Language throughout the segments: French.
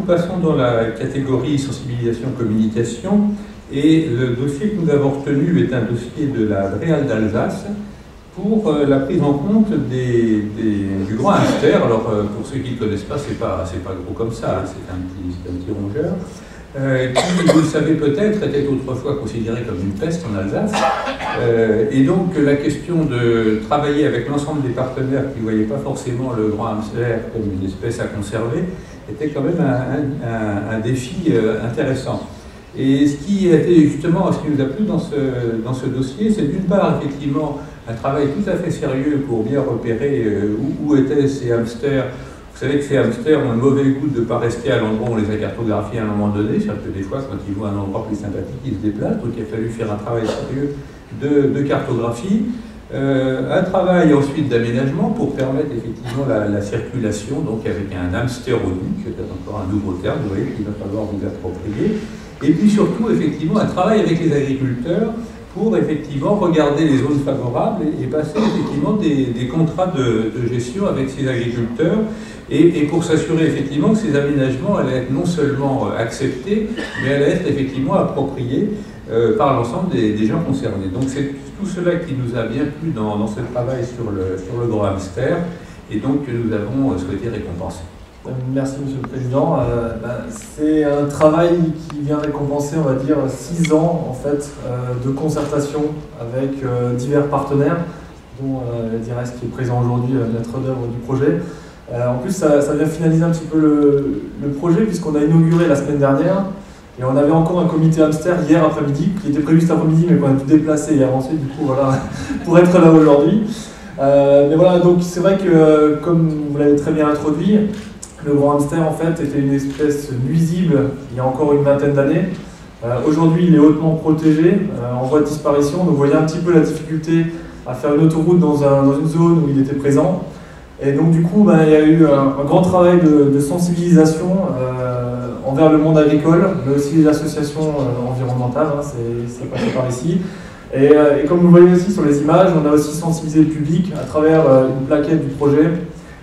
nous passons dans la catégorie sensibilisation-communication et le dossier que nous avons retenu est un dossier de la Dréal d'Alsace pour la prise en compte du grand hamster. Alors pour ceux qui ne connaissent pas, c'est pas gros comme ça, hein, c'est un petit rongeur. Qui, vous le savez peut-être, était autrefois considéré comme une peste en Alsace. Et donc la question de travailler avec l'ensemble des partenaires qui ne voyaient pas forcément le grand hamster comme une espèce à conserver était quand même un défi intéressant. Et ce qui nous a plu dans ce dossier, c'est d'une part effectivement un travail tout à fait sérieux pour bien repérer où étaient ces hamsters. Vous savez que ces hamsters ont le mauvais goût de ne pas rester à l'endroit où on les a cartographiés à un moment donné, c'est-à-dire que des fois, quand ils voient un endroit plus sympathique, ils se déplacent, donc il a fallu faire un travail sérieux de cartographie, un travail ensuite d'aménagement pour permettre effectivement la circulation, donc avec un hamsteroduc, c'est encore un nouveau terme, vous voyez, qu'il va falloir vous approprier, et puis surtout, effectivement, un travail avec les agriculteurs pour effectivement regarder les zones favorables et passer effectivement des contrats de gestion avec ces agriculteurs et pour s'assurer effectivement que ces aménagements allaient être non seulement acceptés, mais allaient être effectivement appropriés par l'ensemble des gens concernés. Donc c'est tout cela qui nous a bien plu dans ce travail sur le grand hamster et donc que nous avons souhaité récompenser. Merci Monsieur le Président. C'est un travail qui vient récompenser, on va dire, 6 ans en fait, de concertation avec divers partenaires, dont DIRES qui est présent aujourd'hui, maître d'œuvre du projet. En plus, ça vient finaliser un petit peu le projet, puisqu'on a inauguré la semaine dernière, et on avait encore un comité hamster hier après-midi, qui était prévu cet après-midi, mais qu'on a tout déplacé et avancé, du coup, voilà, pour être là aujourd'hui. Mais voilà, donc c'est vrai que, comme vous l'avez très bien introduit, le grand hamster, en fait, était une espèce nuisible il y a encore une vingtaine d'années. Aujourd'hui, il est hautement protégé, en voie de disparition. Donc, vous voyez un petit peu la difficulté à faire une autoroute dans une zone où il était présent. Et donc, du coup, il y a eu un grand travail de sensibilisation envers le monde agricole, mais aussi les associations environnementales, hein, c'est passé par ici. Et comme vous le voyez aussi sur les images, on a aussi sensibilisé le public à travers une plaquette du projet,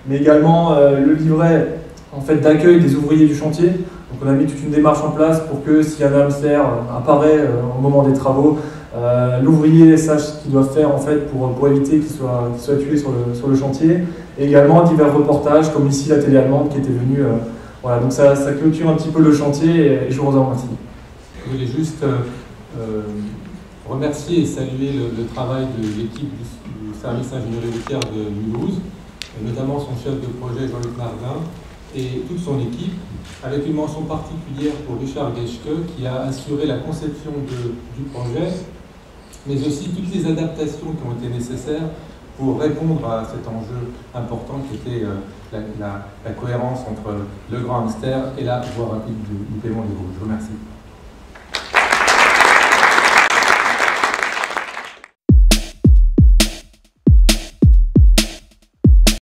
mais également le livret en fait, d'accueil des ouvriers du chantier. Donc on a mis toute une démarche en place pour que si un hamster apparaît au moment des travaux, l'ouvrier sache ce qu'il doit faire en fait, pour éviter qu'il soit tué sur le chantier. Et également divers reportages comme ici la télé allemande qui était venue. Voilà, donc ça clôture un petit peu le chantier et je vous en remercie. Je voulais juste remercier et saluer le travail de l'équipe du service ingénierie routière de Mulhouse, et notamment son chef de projet Jean-Luc Marvin, et toute son équipe, avec une mention particulière pour Richard Geschke qui a assuré la conception du projet, mais aussi toutes les adaptations qui ont été nécessaires pour répondre à cet enjeu important qui était la cohérence entre le grand hamster et la voie rapide du paiement des routes. Je vous remercie.